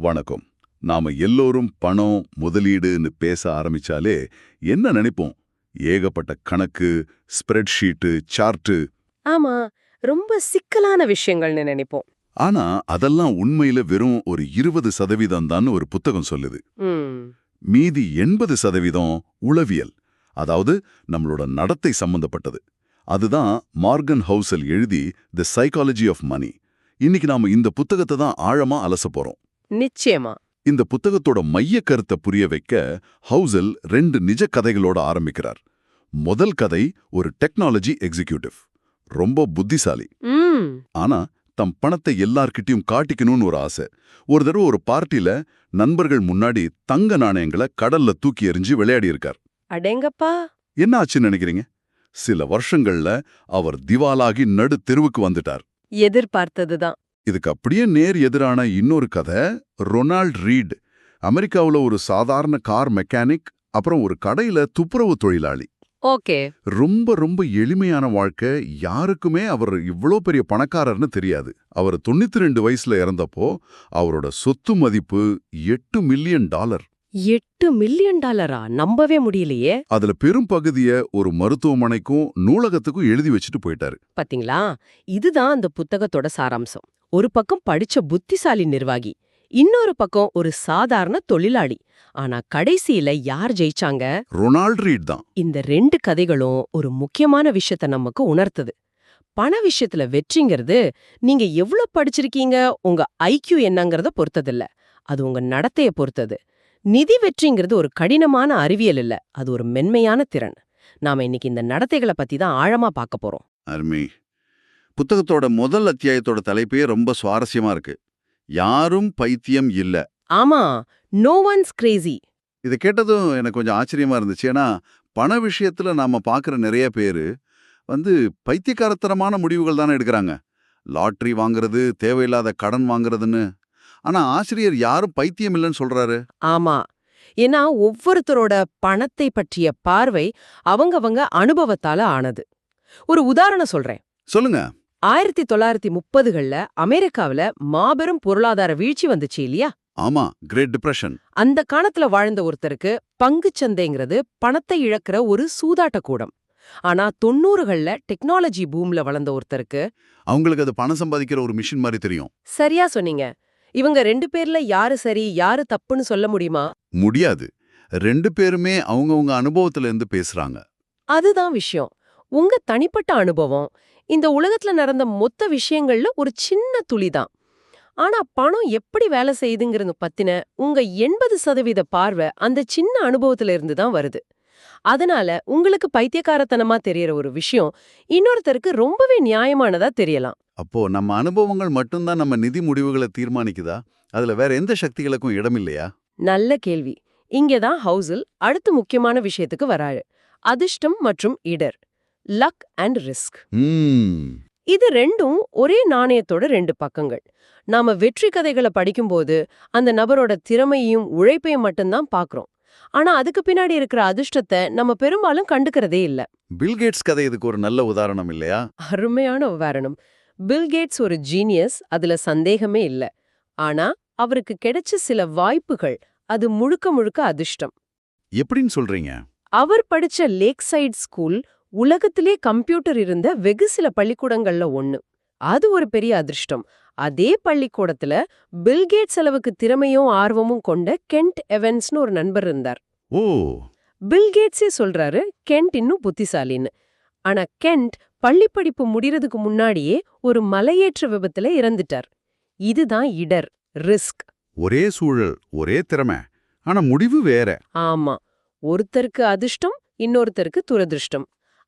வணக்கம். நாம எல்லோரும் பணம், முதலீடுன்னு பேச ஆரம்பிச்சாலே என்ன நினைப்போம்? ஏகப்பட்ட கணக்கு, ஸ்ப்ரெட்ஷீட்டு, சார்ட்டு. ஆமா, ரொம்ப சிக்கலான விஷயங்கள்னு நினைப்போம். ஆனா அதெல்லாம் உண்மையில வெறும் ஒரு 20% தான் ஒரு புத்தகம் சொல்லுது. ம், மீதி 80% உளவியல், அதாவது நம்மளோட நடத்தை சம்பந்தப்பட்டது. அதுதான் மார்கன் ஹவுசல் எழுதி தி சைக்காலஜி ஆஃப் மனி. இன்னைக்கு நாம இந்த புத்தகத்தை தான் ஆழமா அலச போறோம். நிச்சயமா. இந்த புத்தகத்தோட மைய கருத்தை புரிய வைக்க ஹவுசல் 2 நிஜ கதைகளோட ஆரம்பிக்கிறார். முதல் கதை ஒரு டெக்னாலஜி எக்ஸிக்யூட்டிவ், ரொம்ப புத்திசாலி. ம், ஆனா தம் பணத்தை எல்லார்கிட்டயும் காட்டிக்கணும்னு ஒரு ஆசை. ஒரு தடவை ஒரு பார்ட்டில நண்பர்கள் முன்னாடி தங்க நாணயங்களை கடல்ல தூக்கி எறிஞ்சு விளையாடி இருக்கார். அடேங்கப்பா. என்ன ஆச்சுன்னு நினைக்கிறீங்க? சில வருஷங்கள்ல அவர் திவாலாகி நடு தெருவுக்கு வந்துட்டார். எதிர்பார்த்ததுதான். இதுக்கு அப்படியே நேர் எதிரான இன்னொரு கதை ரொனால்ட் ரீட். அமெரிக்காவுல ஒரு சாதாரண கார் மெக்கானிக், அப்புறம் ஒரு கடையில துப்புரவு தொழிலாளி. ஓகே. ரொம்ப ரொம்ப எளிமையான வாழ்க்கை. யாருக்குமே அவர் இவ்ளோ பெரிய பணக்காரர்னு தெரியாது. அவர் 92 வயசுல இறந்தப்போ அவரோட சொத்து மதிப்பு $8 மில்லியன். $8 மில்லியன்? நம்பவே முடியலையே. அதுல பெரும் பகுதிய ஒரு மருத்துவமனைக்கும் நூலகத்துக்கும் எழுதி வச்சுட்டு போயிட்டாரு. பாத்தீங்களா, இதுதான் அந்த புத்தகத்தோட சாராம்சம். ஒரு பக்கம் படிச்ச புத்திசாலி நிர்வாகி, இன்னொரு பக்கம் ஒரு சாதாரண தொழிலாளி. ஆனா கடைசியில யார் ஜெயிச்சாங்க? ரொனால்ட் ரீட் தான். இந்த 2 கதைகளும் ஒரு முக்கியமான விஷயத்த நமக்கு உணர்த்துது. பண விஷயத்துல வெற்றிங்கிறது நீங்க எவ்ளோ படிச்சிருக்கீங்க, உங்க ஐக்யூ என்னங்கறத பொறுத்ததில்ல. அது உங்க நடத்தைய பொறுத்தது. நிதி வெற்றிங்கிறது ஒரு கடினமான அறிவியல் இல்ல, அது ஒரு மென்மையான திறன். நாம இன்னைக்கு இந்த நடத்தைகளை பத்தி தான் ஆழமா பார்க்க போறோம். அருமை. புத்தகத்தோட முதல் அத்தியாயத்தோட தலைப்பே ரொம்ப சுவாரஸ்யமா இருக்கு. யாரும் பைத்தியம் இல்ல. ஆமா, நோ ஒன்ஸ் கிரேசி. இதை கேட்டதும் எனக்கு கொஞ்சம் ஆச்சரியமா இருந்துச்சு. ஏன்னா பண விஷயத்துல நாம பார்க்குற நிறைய பேரு பைத்தியக்காரத்தனமான முடிவுகள் தானே எடுக்கிறாங்க. லாட்டரி வாங்குறது, தேவையில்லாத கடன் வாங்குறதுன்னு. ஆனா ஆசிரியர் யாரும் பைத்தியம் இல்லைன்னு சொல்றாரு. ஆமா, ஏன்னா ஒவ்வொருத்தரோட பணத்தை பற்றிய பார்வை அவங்கவங்க அனுபவத்தால ஆனது. ஒரு உதாரணம் சொல்றேன். சொல்லுங்க. 1930கள்ல அமெரிக்காவுல மாபெரும் பொருளாதார வீழ்ச்சி வந்துச்சு இல்லையா? ஆமா, கிரேட் டிப்ரெஷன். அந்த காலத்துல வாழ்ந்த ஒருத்தருக்கு பங்குச் சந்தைங்கிறது பணத்தை இழக்கிற ஒரு சூதாட்ட கூடம். ஆனா 90கள்ல டெக்னாலஜி பூம்ல வளர்ந்த ஒருத்தருக்கு அவங்களுக்கு அது பணம் சம்பாதிக்கிற ஒரு மிஷின் மாதிரி தெரியும். சரியா சொன்னீங்க. இவங்க 2 பேர்ல யாரு சரி யாரு தப்புன்னு சொல்ல முடியுமா? முடியாது. 2 பேருமே அவங்கவங்க அனுபவத்துல இருந்து பேசுறாங்க. அதுதான் விஷயம். உங்க தனிப்பட்ட அனுபவம் இந்த உலகத்துல நடந்த மொத்த விஷயங்கள்ல ஒரு சின்ன துளிதான். ஆனா பணம் எப்படி வேலை செய்யுதுங்கிறது பத்தின உங்க 80% பார்வை அந்த சின்ன அனுபவத்துல இருந்து தான் வருது. அதனால உங்களுக்கு பைத்தியக்காரத்தனமா தெரியற ஒரு விஷயம் இன்னொருத்தருக்கு ரொம்பவே நியாயமானதா தெரியலாம். அப்போ நம்ம அனுபவங்கள் மட்டும்தான் நம்ம நிதி முடிவுகளை தீர்மானிக்குதா? அதுல வேற எந்த சக்திகளுக்கும் இடம் இல்லையா? நல்ல கேள்வி. இங்கதான் ஹவுசல் அடுத்த முக்கியமான விஷயத்துக்கு வராரு. அதிர்ஷ்டம் மற்றும் இடர், லக் அண்ட் ரிஸ்க். இது ரெண்டும் ஒரே நாணயத்தோட 2 பக்கங்கள். நாம வெற்றி கதைகளை படிக்கும்போது அந்த நபரோட திறமையையும் உழைப்பையும் மட்டும்தான் பாக்குறோம். ஆனா அதுக்கு பின்னாடி இருக்கிற அதிர்ஷ்டத்தை நம்ம பெரும்பாலும் கண்டுக்கிறதே இல்ல. பில்கேட்ஸ் கதை இதுக்கு ஒரு நல்ல உதாரணம் இல்லையா? அருமையான உதாரணம். பில்கேட்ஸ் ஒரு ஜீனியஸ், அதுல சந்தேகமே இல்ல. ஆனா அவருக்கு கிடைச்ச சில வாய்ப்புகள் அது முழுக்க முழுக்க அதிர்ஷ்டம். எப்படின்னு சொல்றீங்க? அவர் படிச்ச லேக் சைட் ஸ்கூல் உலகத்திலே கம்ப்யூட்டர் இருந்த வெகு சில பள்ளிக்கூடங்கள்ல ஒண்ணு. அது ஒரு பெரிய அதிர்ஷ்டம். அதே பள்ளிக்கூடத்துல பில்கேட்ஸ் அளவுக்கு திறமையும் ஆர்வமும் கொண்ட கென்ட் எவன்ஸ்னு ஒரு நண்பர் இருந்தார். ஓ. பில்கேட்ஸே சொல்றாரு கென்ட் இன்னும் புத்திசாலின்னு. ஆனா கென்ட் பள்ளிப்படிப்பு முடிறதுக்கு முன்னாடியே ஒரு மலையேற்ற விபத்துல இறந்துட்டார். இதுதான் இடர், ரிஸ்க். ஒரே சூழல், ஒரே திறமை, ஆனா முடிவு வேற. ஆமா, ஒருத்தருக்கு அதிர்ஷ்டம், இன்னொருத்தருக்கு துரதிர்ஷ்டம்.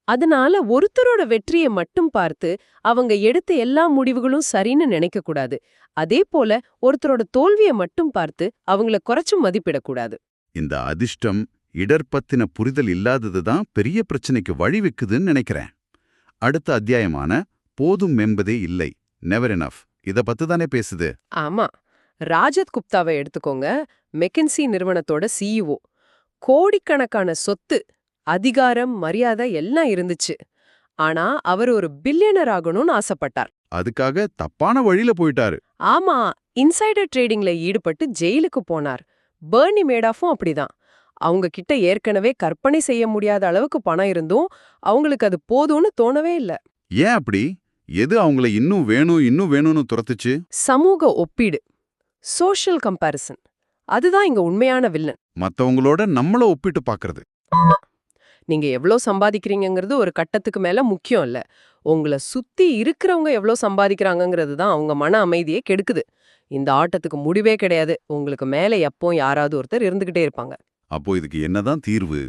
அதனால ஒருத்தரோட வெற்றியை மட்டும் பார்த்து அவங்க எடுத்த எல்லா முடிவுகளும் சரின்னு நினைக்க கூடாது. அதே போல ஒருத்தரோட தோல்வியை மட்டும் பார்த்து அவங்கள குறைச்சும் மதிப்பிடக்கூடாது. இந்த அதிர்ஷ்டம், இடர் பத்தின புரிதல் இல்லாததுதான் பெரிய பிரச்சனைக்கு வழிவெக்குதுன்னு நினைக்கிறேன். அடுத்த அத்தியாயமான போதும் என்பதே இல்லை, நெவர் எனஃப், இத பத்தி தானே பேசுது. ஆமா, ராஜத் குப்தாவை எடுத்துக்கோங்க. மெக்கின்சி நிறுவனத்தோட சிஇஓ. கோடிக்கணக்கான சொத்து, அதிகாரம், மரியாதை எல்லாம் இருந்துச்சு. ஆனா அவர் ஒரு பில்லியனர் ஆகணும்னு ஆசைப்பட்டார். அதுக்காக தப்பான வழியில போயிட்டாரு. ஆமா, இன்சைடர் ட்ரேடிங்ல ஈடுபட்டு ஜெயிலுக்கு போனார். பெர்னி மேடாஃபும் அப்படிதான். அவங்க கிட்ட ஏற்கனவே கற்பனை செய்ய முடியாத அளவுக்கு பணம் இருந்தும் அவங்களுக்கு அது போதும்னு தோணவே இல்ல. ஏன் அப்படி? எது அவங்கள இன்னும் வேணும்னு துரத்துச்சு? சமூக ஒப்பீடு, சோஷியல் கம்பாரிசன், அதுதான் இங்க உண்மையான வில்லன். மத்தவங்களோட நம்மள ஒப்பிட்டு பார்க்கறது. நீங்க எவ்ளோ சம்பாதிக்கிறீங்கங்கிறது ஒரு கட்டத்துக்கு மேல முக்கியம் இல்ல. உங்கள சுத்தி இருக்கிறவங்க எவ்ளோ சம்பாதிக்கிறாங்கங்கிறது தான் அவங்க மன அமைதியை கெடுக்குது. இந்த ஆட்டத்துக்கு முடிவே கிடையாது. உங்களுக்கு மேல எப்போ யாராவது ஒருத்தர் இருந்துகிட்டே இருப்பாங்க. அப்போ இதுக்கு என்னதான் தீர்வு?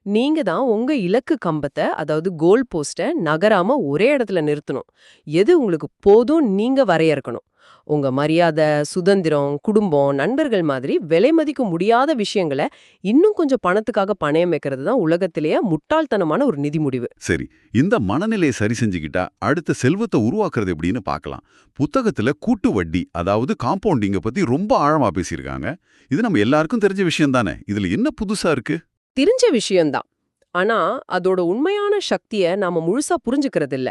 நீங்க தான் உங்க இலக்கு கம்பத்தை, அதாவது கோல் போஸ்ட நகராம ஒரே இடத்துல நிறுத்தணும். எது உங்களுக்கு போதும் நீங்க வரையறுக்கணும். உங்க மரியாதை, சுதந்திரம், குடும்பம், நண்பர்கள் மாதிரி விலை மதிக்க முடியாத விஷயங்களை இன்னும் கொஞ்சம் பணத்துக்காக பணயம் வைக்கிறது தான் உலகத்திலேயே முட்டாள்தனமான ஒரு நிதி முடிவு. சரி, இந்த மனநிலையை சரி செஞ்சுக்கிட்டா அடுத்த செல்வத்தை உருவாக்குறது எப்படின்னு பார்க்கலாம். புத்தகத்துல கூட்டு வட்டி, அதாவது காம்பவுண்டிங்க பத்தி ரொம்ப ஆழமா பேசியிருக்காங்க. இது நம்ம எல்லாருக்கும் தெரிஞ்ச விஷயம் தானே. இதுல என்ன புதுசா இருக்கு? தெரிஞ்ச விஷயம்தான். ஆனா அதோட உண்மையான சக்திய நாம முழுசா புரிஞ்சுக்கிறது இல்ல.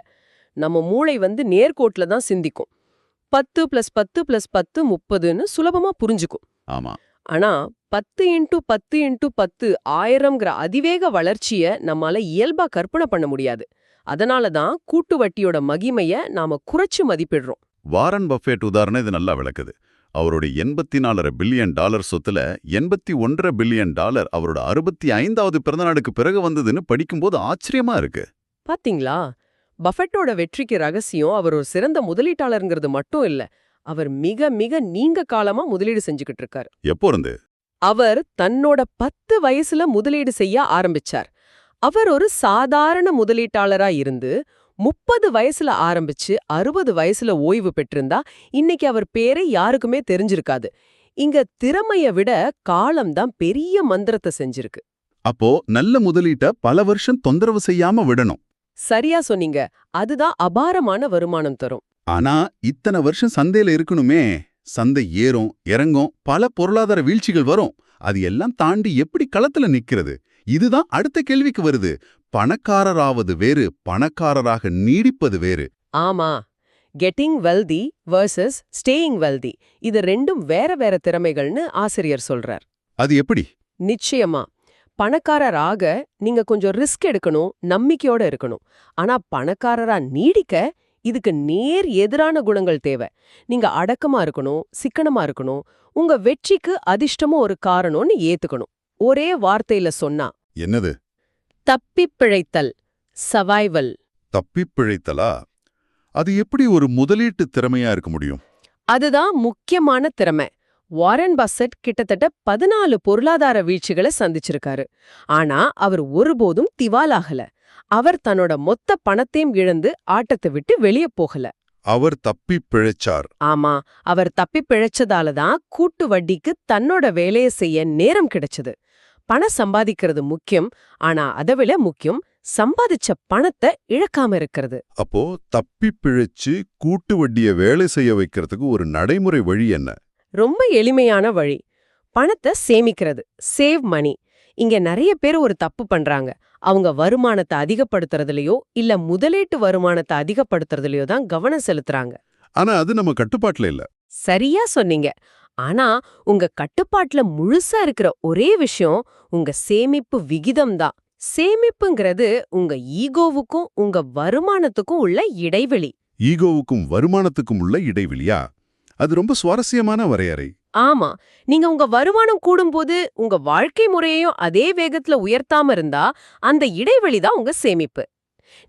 நம்ம மூளை நேர்கோட்ல தான் சிந்திக்கும். 10 + 10 + 10 30ன்னு சுலபமா புரிஞ்சுக்கும். ஆமா. ஆனா 10 × 10 × 10 1000ங்கிற அதிவேக வளர்ச்சிய நம்மால இயல்பா கற்பனை பண்ண முடியாது. அதனால தான் கூட்டு வட்டியோட மகிமைய நாம குறைச்சு மதிப்பிடுறோம். வாரன் பஃபெட் உதாரணம் இது நல்லா விளக்குது. அவருடைய $84 பில்லியன் சொத்துல $81 பில்லியன் அவரோட 65வது பிறந்தநாளுக்கு பிறகு வந்ததுன்னு படிக்கும்போது ஆச்சரியமா இருக்கு. பாத்தீங்களா? பஃபெட்டோட வெற்றிக்கு ரகசியம் அவர் ஒரு சிறந்த முதலீட்டாளருங்கிறது மட்டும் இல்ல. அவர் மிக மிக நீண்ட காலமா முதலீடு செஞ்சுக்கிட்டு இருக்காரு. எப்போ இருந்து? அவர் தன்னோட 10 வயசுல முதலீடு செய்ய ஆரம்பிச்சார். அவர் ஒரு சாதாரண முதலீட்டாளரா இருந்து 30 வயசுல ஆரம்பிச்சு 60 வயசுல ஓய்வு பெற்றிருந்தா இன்னைக்கு அவர் பேரே யாருக்குமே தெரிஞ்சிருக்காது. இங்க திறமைய விட காலம்தான் பெரிய மந்திரத்தை செஞ்சிருக்கு. அப்போ நல்ல முதலீட்ட பல வருஷம் தொந்தரவு செய்யாம விடணும். சரியா சொன்னீங்க. அதுதான் அபாரமான வருமானம் தரும். ஆனா இத்தனை வருஷம் சந்தையில இருக்கணுமே. சந்தை ஏறும் இறங்கும், பல பொருளாதார வீழ்ச்சிகள் வரும். அது எல்லாம் தாண்டி எப்படி களத்துல நிக்கிறது? இதுதான் அடுத்த கேள்விக்கு வருது. பணக்காரராவது வேறு, பணக்காரராக நீடிப்பது வேறு. ஆமா, getting wealthy versus staying wealthy, இது ரெண்டும் வேற வேற திறமைகள்னு ஆசிரியர் சொல்றார். அது எப்படி? நிச்சயமா. பணக்காரராக நீங்க கொஞ்சம் ரிஸ்க் எடுக்கணும், நம்பிக்கையோட இருக்கணும். ஆனா பணக்காரரா நீடிக்க இதுக்கு நேர் எதிரான குணங்கள் தேவை. நீங்க அடக்கமா இருக்கணும், சிக்கனமா இருக்கணும், உங்க வெற்றிக்கு அதிர்ஷ்டமும் ஒரு காரணம்னு ஏத்துக்கணும். ஒரே வார்த்தையில சொன்னா என்னது? தப்பிப் பிழைத்தல், சர்வைவல். தப்பிப் பிழைத்தலா? அது எப்படி ஒரு முதலீட்டு திறமையா இருக்க முடியும்? அதுதான் முக்கியமான திறமை. வாரன் பஃபெட் கிட்டத்தட்ட 14 பொருளாதார வீழ்ச்சிகளை சந்திச்சிருக்காரு. ஆனா அவர் ஒருபோதும் திவாலாகல. அவர் தன்னோட மொத்த பணத்தையும் இழந்து ஆட்டத்தை விட்டு வெளியே போகல. அவர் தப்பிப் பிழைச்சார். ஆமா, அவர் தப்பிப் பிழைச்சதால தான் கூட்டு வட்டிக்கு தன்னோட வேலையை செய்ய நேரம் கிடைச்சது. பணம் சம்பாதிக்கிறது முக்கியம், ஆனா அதைவிட முக்கியம் சம்பாதிச்ச பணத்தை இழக்காம இருக்கிறது. அப்போ தப்பிப் பிழைச்சு கூட்டு வட்டிய வேலை செய்ய வைக்கிறதுக்கு ஒரு நடைமுறை வழி என்ன? ரொம்ப எளிமையான வழி. பணத்தை சேமிக்கிறது, சேவ் மணி. இங்க நிறைய பேர் ஒரு தப்பு பண்றாங்க. அவங்க வருமானத்தை அதிகப்படுத்துறதுலயோ இல்ல முதலீட்டு வருமானத்தை அதிகப்படுத்துறதுலயோ தான் கவனம் செலுத்துறாங்க. ஆனா அது நம்ம கட்டுப்பாட்டுல இல்ல. சரியா சொன்னீங்க. ஆனா உங்க கட்டுப்பாட்டுல முழுசா இருக்கிற ஒரே விஷயம் உங்க சேமிப்பு விகிதம் தான். சேமிப்புங்கிறது உங்க ஈகோவுக்கும் உங்க வருமானத்துக்கும் உள்ள இடைவெளி. ஈகோவுக்கும் வருமானத்துக்கும் உள்ள இடைவெளியா? அது ரொம்ப சுவாரஸ்யமான வரையறை. ஆமா, நீங்க உங்க வருமானம் கூடும்போது உங்க வாழ்க்கை முறையையும் அதே வேகத்துல உயர்த்தாம இருந்தா அந்த இடைவெளி தான் உங்க சேமிப்பு.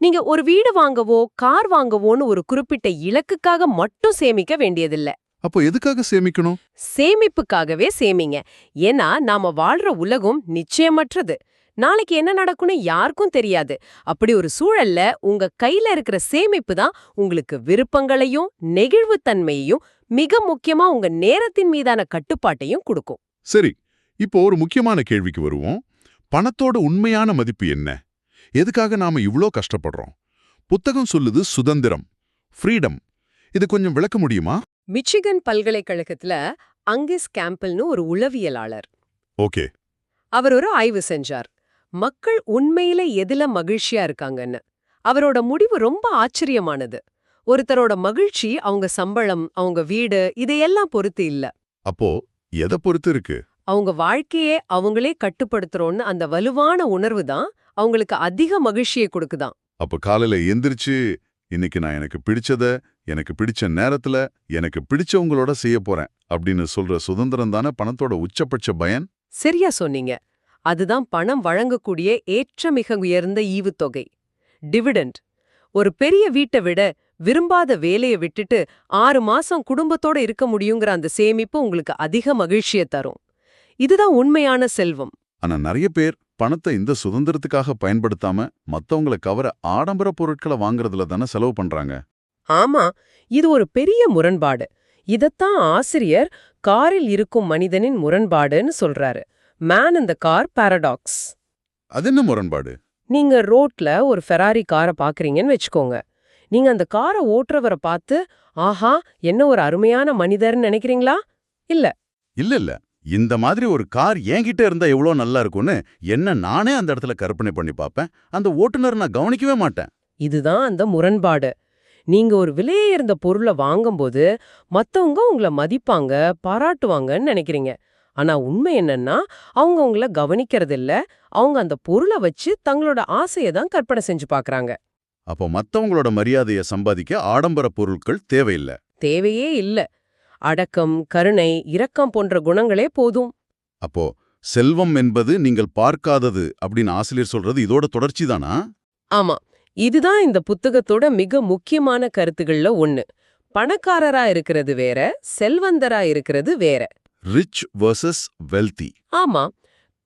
நீங்க ஒரு வீடு வாங்கவோ கார் வாங்கவோன்னு ஒரு குறிப்பிட்ட இலக்குக்காக மட்டும் சேமிக்க வேண்டியதில்ல. அப்போ எதுக்காக சேமிக்கணும்? சேமிப்புக்காகவே சேமிங்க. ஏன்னா நாம வாழ்ற உலகம் நிச்சயமற்றது. நாளைக்கு என்ன நடக்கும்னு யாருக்கும் தெரியாது. அப்படி ஒரு சூழல்ல உங்க கையில இருக்கிற சேமிப்பு தான் உங்களுக்கு விருப்பங்களையும் நெகிழ்வுத்தன்மையையும் மிக முக்கியமா உங்க நேரத்தின் மீதான கட்டுப்பாட்டையும் கொடுக்கும். சரி, இப்போ ஒரு முக்கியமான கேள்விக்கு வருவோம். பணத்தோட உண்மையான மதிப்பு என்ன? எதுக்காக நாம இவ்ளோ கஷ்டப்படுறோம்? புத்தகம் சொல்லுது சுதந்திரம், ஃப்ரீடம். இது கொஞ்சம் விளக்க முடியுமா? மிச்சிகன் பல்கலைக்கழகத்துல அங்கிஸ் கேம்பல்னு ஒரு உளவியலாளர். ஓகே. அவர் ஒரு ஆய்வு செஞ்சார். மக்கள் உண்மையில எதுல மகிழ்ச்சியா இருக்காங்கன்னு. அவரோட முடிவு ரொம்ப ஆச்சரியமானது. ஒருத்தரோட மகிழ்ச்சி அவங்க சம்பளம், அவங்க வீடு இதையெல்லாம் பொறுத்து இல்ல. அப்போ எதை பொறுத்து இருக்கு? அவங்க வாழ்க்கையே அவங்களே கட்டுப்படுத்துறோன்னு அந்த வலுவான உணர்வு தான் அவங்களுக்கு அதிக மகிழ்ச்சியை கொடுக்குதாம். அப்ப காலையில எந்திரிச்சு இன்னைக்கு நான் எனக்கு பிடிச்சத எனக்கு பிடிச்ச நேரத்துல எனக்கு பிடிச்சவங்களோட செய்ய போறேன் அப்படின்னு சொல்ற சுதந்திரம் தானே பணத்தோட உச்சபட்ச பயன். சரியா சொன்னீங்க. அதுதான் பணம் வழங்கக்கூடிய ஏற்ற மிக உயர்ந்த ஈவுத்தொகை, டிவிடெண்ட். ஒரு பெரிய வீட்டை விட விரும்பாத வேலையை விட்டுட்டு 6 மாசம் குடும்பத்தோட இருக்க முடியுங்கிற அந்த சேமிப்பு உங்களுக்கு அதிக மகிழ்ச்சியை தரும். இதுதான் உண்மையான செல்வம். ஆனா நிறைய பேர் பணத்தை இந்த சுதந்திரத்துக்காக பயன்படுத்தாம மத்தவங்களை கவர ஆடம்பர பொருட்களை வாங்குறதுல தானே செலவு பண்றாங்க. ஆமா, இது ஒரு பெரிய முரண்பாடு. இதத்தான் ஆசிரியர் காரில் இருக்கும் மனிதனின் முரண்பாடுன்னு சொல்றாரு. Man in the car paradox. அது என்ன முரண்பாடு? நீங்க ரோட்ல ஒரு ஃபெராரி காரை பாக்குறீங்கன்னு வச்சுக்கோங்க. நீங்க அந்த காரை ஓட்டுறவரை பார்த்து ஆஹா என்ன ஒரு அருமையான மனிதர்னு நினைக்கிறீங்களா? இல்ல. இல்ல இந்த மாதிரி ஒரு கார் என்கிட்ட இருந்தா எவ்வளோ நல்லா இருக்கும்னு என்ன நானே அந்த இடத்துல கற்பனை பண்ணி பார்ப்பேன். அந்த ஓட்டுநர் நான் கவனிக்கவே மாட்டேன். இதுதான் அந்த முரண்பாடு. நீங்க ஒரு விலையுயர்ந்த பொருளை வாங்கும்போது மத்தவங்க உங்களை மதிப்பாங்க, பாராட்டுவாங்கன்னு நினைக்கிறீங்க. ஆனா உண்மை என்னன்னா அவங்க உங்களை கவனிக்கிறதில்ல. அவங்க அந்த பொருளை வச்சு தங்களோட ஆசையை தான் கற்பனை செஞ்சு பார்க்கறாங்க. அப்போ மத்தவங்களோட மரியாதையை சம்பாதிக்க ஆடம்பர பொருட்கள் தேவையில்லை. தேவையே இல்ல. அடக்கம், கருணை, இரக்கம் போன்ற குணங்களே போதும். அப்போ செல்வம் என்பது நீங்கள் பார்க்காதது அப்படின்னு ஆசிரியர் சொல்றது இதோட தொடர்ச்சி தானா? ஆமா, இதுதான் இந்த புத்தகத்தோட மிக முக்கியமான கருத்துகள்ல ஒண்ணு. பணக்காரரா இருக்கிறது வேற, செல்வந்தரா இருக்கிறது வேற. Rich versus wealthy. ஆமா,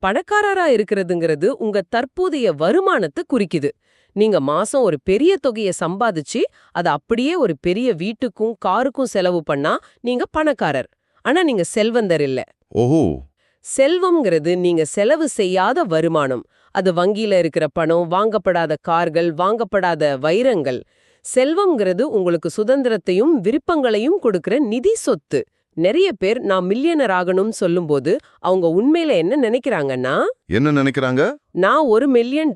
பணக்காரரா இருக்கிறதுங்கிறது உங்க தற்போதைய வருமானத்தை குறிக்குது. நீங்க மாசம் ஒரு பெரிய தொகையை சம்பாதிச்சு அதை அப்படியே ஒரு பெரிய வீட்டுக்கும் காருக்கும் செலவு பண்ணா நீங்க பணக்காரர். ஆனா நீங்க செல்வந்தர் இல்ல. ஓஹோ. செல்வம்ங்கிறது நீங்க செலவு செய்யாத வருமானம். அது வங்கியில இருக்கிற பணம், வாங்கப்படாத கார்கள், வாங்கப்படாத வைரங்கள். செல்வம்ங்கிறது உங்களுக்கு சுதந்திரத்தையும் விருப்பங்களையும் கொடுக்கிற நிதி சொத்து. நிறைய பேர் நான் மில்லியனர் ஆகணும்னு சொல்லும்போது அவங்க உண்மையில என்ன நினைக்கிறாங்கன்னா, என்ன நினைக்கிறாங்க? நான் $1 மில்லியன்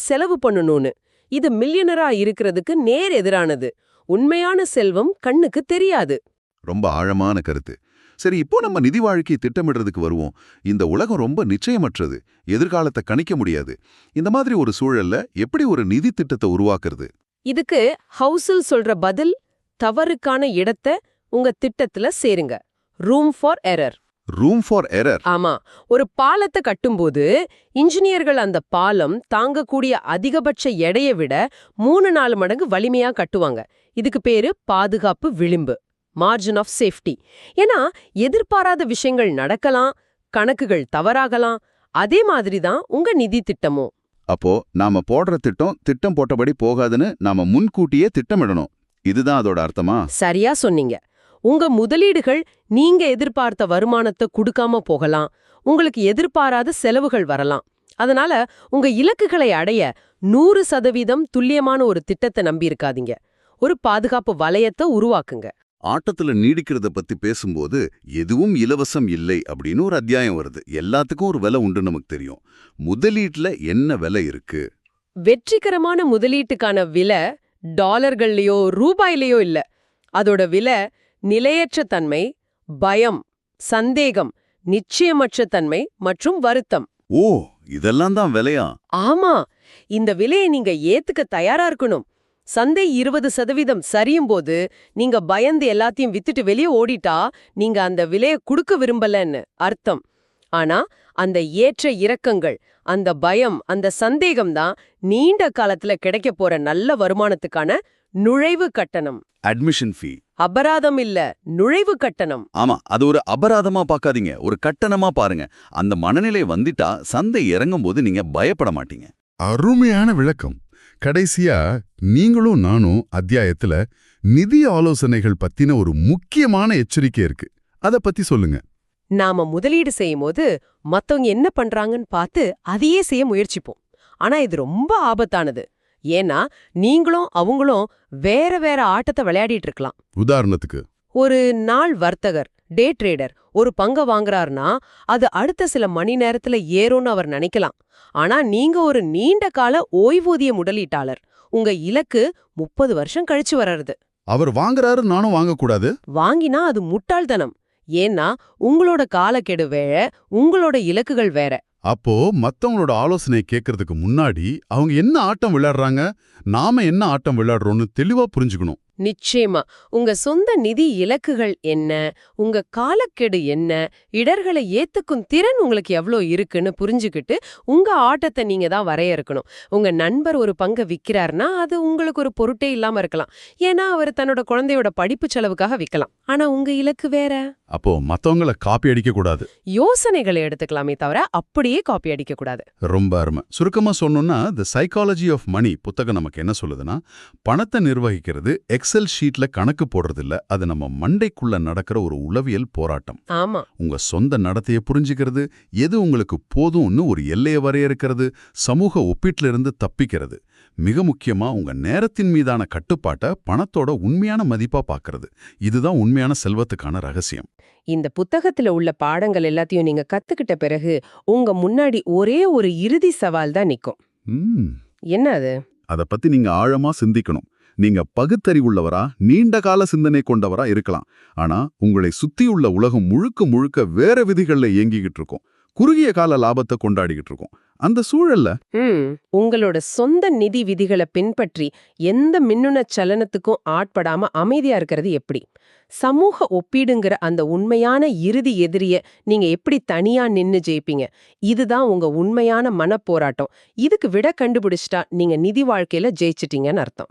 செலவு பண்ணணும்னு. இது மில்லியனரா இருக்கிறதுக்கு நேர் எதிரானது. உண்மையான செல்வம் கண்ணுக்கு தெரியாது. ரொம்ப ஆழமான கருத்து. சரி, இப்போ நம்ம நிதி வாழ்க்கையை திட்டமிடுறதுக்கு வருவோம். இந்த உலகம் ரொம்ப நிச்சயமற்றது, எதிர்காலத்தை கணிக்க முடியாது. இந்த மாதிரி ஒரு சூழல்ல எப்படி ஒரு நிதி திட்டத்தை உருவாக்குறது? இதுக்கு ஹவுசில் சொல்ற பதில், தவறுக்கான இடத்தை உங்க திட்டத்துல சேருங்க. Room for error. Room for error. ஆமா, ஒரு பாலத்தை கட்டும்போது இன்ஜினியர்கள் அந்த பாலம் தாங்கக்கூடிய அதிகபட்ச எடையை விட 3-4 மடங்கு வலிமையா கட்டுவாங்க. இதுக்கு பேரு பாதுகாப்பு விளிம்பு, மார்ஜின் ஆஃப் சேஃப்டி. ஏன்னா எதிர்பாராத விஷயங்கள் நடக்கலாம், கணக்குகள் தவறாகலாம். அதே மாதிரி தான் உங்க நிதி திட்டமும். அப்போ நாம போடுற திட்டம் போட்டபடி போகாதுன்னு நாம முன்கூட்டியே திட்டமிடணும். இதுதான் அதோட அர்த்தமா? சரியா சொன்னீங்க. உங்க முதலீடுகள் நீங்க எதிர்பார்த்த வருமானத்தை கொடுக்காம போகலாம். உங்களுக்கு எதிர்பாராத செலவுகள் வரலாம். அதனால உங்க இலக்குகளை அடைய 100% துல்லியமான ஒரு திட்டத்தை நம்பி இருக்காதீங்க. ஒரு பாதுகாப்பு வளையத்தை உருவாக்குங்க. ஆட்டத்துல நீடிக்கிறத பத்தி பேசும்போது எதுவும் இலவசம் இல்லை அப்படின்னு ஒரு அத்தியாயம் வருது. எல்லாத்துக்கும் ஒரு விலை உண்டு நமக்கு தெரியும். முதலீட்டுல என்ன விலை இருக்கு? வெற்றிகரமான முதலீட்டுக்கான விலை டாலர்கள்லயோ ரூபாயிலயோ இல்ல. அதோட விலை நிலையற்ற தன்மை, பயம், சந்தேகம், நிச்சயமற்ற தன்மை மற்றும் வருத்தம். ஓ, இதெல்லாம் தான் விலையா? ஆமா, இந்த விலையை நீங்க ஏத்துக்க தயாரா இருக்கணும். சந்தை 20% சரியும் போது நீங்க பயந்து எல்லாத்தையும் வித்துட்டு வெளியே ஓடிட்டா நீங்க அந்த விலையை கொடுக்க விரும்பலன்னு அர்த்தம். ஆனா அந்த ஏற்ற இறக்கங்கள், அந்த பயம், அந்த சந்தேகம் தான் நீண்ட காலத்துல கிடைக்க போற நல்ல வருமானத்துக்கான நுழைவு கட்டணம். அட்மிஷன் ஃபீ. அபராதம் இல்ல, நுழைவு கட்டணம். ஆமா, அது ஒரு அபராதமா பார்க்காதீங்க, ஒரு கட்டணமா பாருங்க. அந்த மனநிலை வந்துட்டா சந்தை இறங்கும் போது நீங்க பயப்பட மாட்டீங்க. அருமையான விளக்கம். கடைசியா நீங்களும் நானும் அத்தியாயத்துல நிதி ஆலோசனைகள் பத்தின ஒரு முக்கியமான எச்சரிக்கை இருக்கு. அத பத்தி சொல்லுங்க. நாம முதலீடு செய்யும் போது மத்தவங்க என்ன பண்றாங்கன்னு பார்த்து அதையே செய்ய முயற்சிப்போம். ஆனா இது ரொம்ப ஆபத்தானது. ஏன்னா நீங்களும் அவங்களும் வேற வேற ஆட்டத்தை விளையாடிட்டு இருக்கலாம். உதாரணத்துக்கு, ஒரு நாள் வர்த்தகர், டே ட்ரேடர் ஒரு பங்க வாங்குறாருன்னா அது அடுத்த சில மணி நேரத்துல ஏறும்னு அவர் நினைக்கலாம். ஆனா நீங்க ஒரு நீண்ட கால ஓய்வூதிய முதலீட்டாளர். உங்க இலக்கு 30 வருஷம் கழிச்சு வர்றது. அவர் வாங்குறாரு, நானும் வாங்கக்கூடாது? வாங்கினா அது முட்டாள்தனம். ஏன்னா உங்களோட காலக்கெடு வேற, உங்களோட இலக்குகள் வேற. அப்போ மத்தவங்களோட ஆலோசனை கேட்கறதுக்கு முன்னாடி அவங்க என்ன ஆட்டம் விளையாடுறாங்க, நாம என்ன ஆட்டம் விளையாடுறோம்னு தெளிவா புரிஞ்சுக்கணும். நிச்சயமா. உங்க சொந்த நிதி இலக்குகள் என்ன, உங்க காலக்கெடு என்ன, இடர்களை ஏத்துக்கும் திறன் உங்களுக்கு எவ்ளோ இருக்குன்னு புரிஞ்சுக்கிட்டு உங்க ஆட்டத்தை நீங்க தான் வரையறுக்கணும். உங்க நண்பர் ஒரு பங்கை விக்கிறார்னா அது உங்களுக்கு ஒரு பொருட்டே இல்லாம இருக்கலாம். ஏன்னா அவர் தன்னோட குழந்தையோட படிப்பு செலவுக்காக விக்கலாம். ஆனா உங்க இலக்கு வேற. அப்போ மத்தவங்கள காப்பி அடிக்க கூடாது. யோசனைகளை எடுத்துக்கலாமே தவிர அப்படியே காப்பி அடிக்க கூடாது. ரொம்ப அருமை. சுருக்கமா சொன்னோம்னா தி சைக்காலஜி ஆஃப் மணி புத்தகம் நமக்கு என்ன சொல்லுதுன்னா, பணத்தை நிர்வகிக்கிறது எக்ஸல் ஷீட்ல கணக்கு போடுறது இல்ல, அது நம்ம மண்டைக்குள்ள நடக்கிற ஒரு உளவியல் போராட்டம். ஆமா. உங்க சொந்த நடத்தையை புரிஞ்சுக்கிறது, எது உங்களுக்கு போதும்னு ஒரு எல்லையை வரையறுக்கிறது, சமூக ஒப்பீட்டுல இருந்து தப்பிக்கிறது, மிக முக்கியமா உங்க நேரத்தின் மீதான கட்டுப்பாட்டை பணத்தோட உண்மையான மதிப்பா பார்க்கறது. இதுதான் உண்மையான செல்வத்துக்கான ரகசியம். இந்த புத்தகத்துல உள்ள பாடங்கள் எல்லாத்தையும் நீங்க கத்துக்கிட்ட பிறகு உங்க முன்னாடி ஒரே ஒரு இறுதி சவால் தான் நிக்கும். என்ன அது? அத பத்தி நீங்க ஆழமா சிந்திக்கணும். நீங்க பகுத்தறிவுள்ளவரா, நீண்ட கால சிந்தனை கொண்டவரா இருக்கலாம். ஆனா உங்களை சுத்தியுள்ள உலகம் முழுக்க முழுக்க வேற விதிகள்ல இயங்கிக்கிட்டு இருக்கும். குறுகிய கால லாபத்தை கொண்டாடிக்கிட்டு இருக்கும். அந்த சூழல்ல உங்களோட சொந்த நிதி விதிகளை பின்பற்றி எந்த மின்னுன சலனத்துக்கும் ஆட்படாம அமைதியா இருக்கிறது எப்படி? சமூக ஒப்பீடுங்கிற அந்த உண்மையான இறுதி எதிரிய நீங்க எப்படி தனியா நின்னு ஜெயிப்பீங்க? இதுதான் உங்க உண்மையான மனப்போராட்டம். இதுக்கு விட கண்டுபிடிச்சிட்டா நீங்க நிதி வாழ்க்கையில ஜெயிச்சிட்டீங்கன்னு அர்த்தம்.